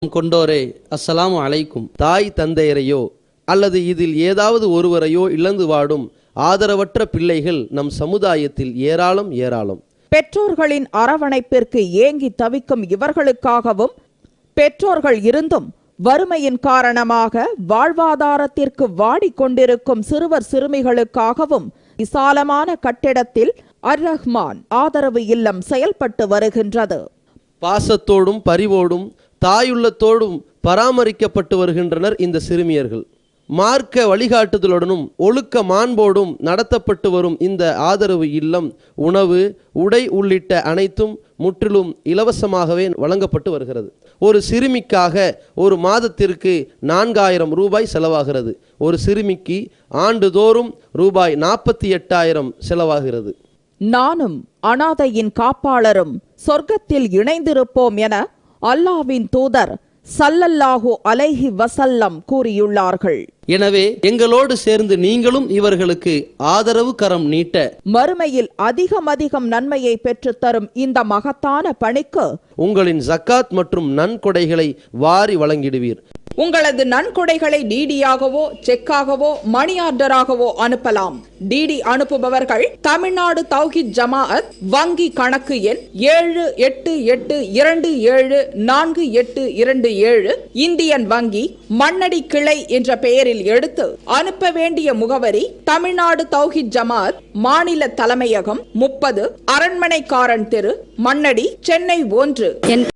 கொண்டோரே அஸ்ஸலாமு அலைக்கும். தாய் தந்தையரையோ அல்லது இதில் ஏதாவது ஒருவரையோ இழந்து வாடும் ஆதரவற்ற பிள்ளைகள் நம் சமுதாயத்தில் ஏராளம். பெற்றோர்களின் அரவணைப்பிற்கு ஏங்கி தவிக்கும் இவர்களுக்காகவும், பெற்றோர்கள் இருந்தும் வறுமையின் காரணமாக வாழ்வாதாரத்திற்கு வாடிக்கொண்டிருக்கும் சிறுவர் சிறுமிகளுக்காகவும் விசாலமான கட்டிடத்தில் அர் ரஹ்மான் ஆதரவு இல்லம் செயல்பட்டு வருகின்றது. பாசத்தோடும் பரிவோடும் தாயுள்ளத்தோடும் பராமரிக்கப்பட்டு வருகின்றனர் இந்த சிறுமியர்கள். மார்க்க வழிகாட்டுதலுடனும் ஒழுக்க மாண்போடும் நடத்தப்பட்டு வரும் இந்த ஆதரவு இல்லம் உணவு, உடை உள்ளிட்ட அனைத்தும் முற்றிலும் இலவசமாகவே வழங்கப்பட்டு வருகிறது. ஒரு சிறுமிக்காக ஒரு மாதத்திற்கு 4000 ரூபாய் செலவாகிறது. ஒரு சிறுமிக்கு ஆண்டுதோறும் ரூபாய் 48,000 செலவாகிறது. நானும் அனாதையின் காப்பாளரும் சொர்க்கத்தில் இணைந்திருப்போம் என அல்லாஹ்வின் தூதர் ஸல்லல்லாஹு அலைஹி வஸல்லம் கூறியுள்ளார்கள். எனவே எங்களோடு சேர்ந்து நீங்களும் இவர்களுக்கு ஆதரவு கரம் நீட்ட, மறுமையில் அதிகம் நன்மையை பெற்றுத்தரும் இந்த மகத்தான பணிக்கு உங்களின் ஜக்காத் மற்றும் நன்கொடைகளை வாரி வழங்கிடுவீர். உங்களது நன்கொடைகளை டிடியாகவோ செக்காகவோ மணி ஆர்டராகவோ அனுப்பலாம். டிடி அனுப்புபவர்கள் தமிழ்நாடு தௌஹீத் ஜமாஅத் வங்கி கணக்கு எண் 7882748827 இந்தியன் வங்கி மண்ணடி கிளை என்ற பெயரில் எடுத்து அனுப்ப வேண்டிய முகவரி தமிழ்நாடு தௌஹீத் ஜமாஅத் மாநில தலைமையகம் 30 அரண்மனைக்காரன் தெரு, மண்ணடி, சென்னை 1.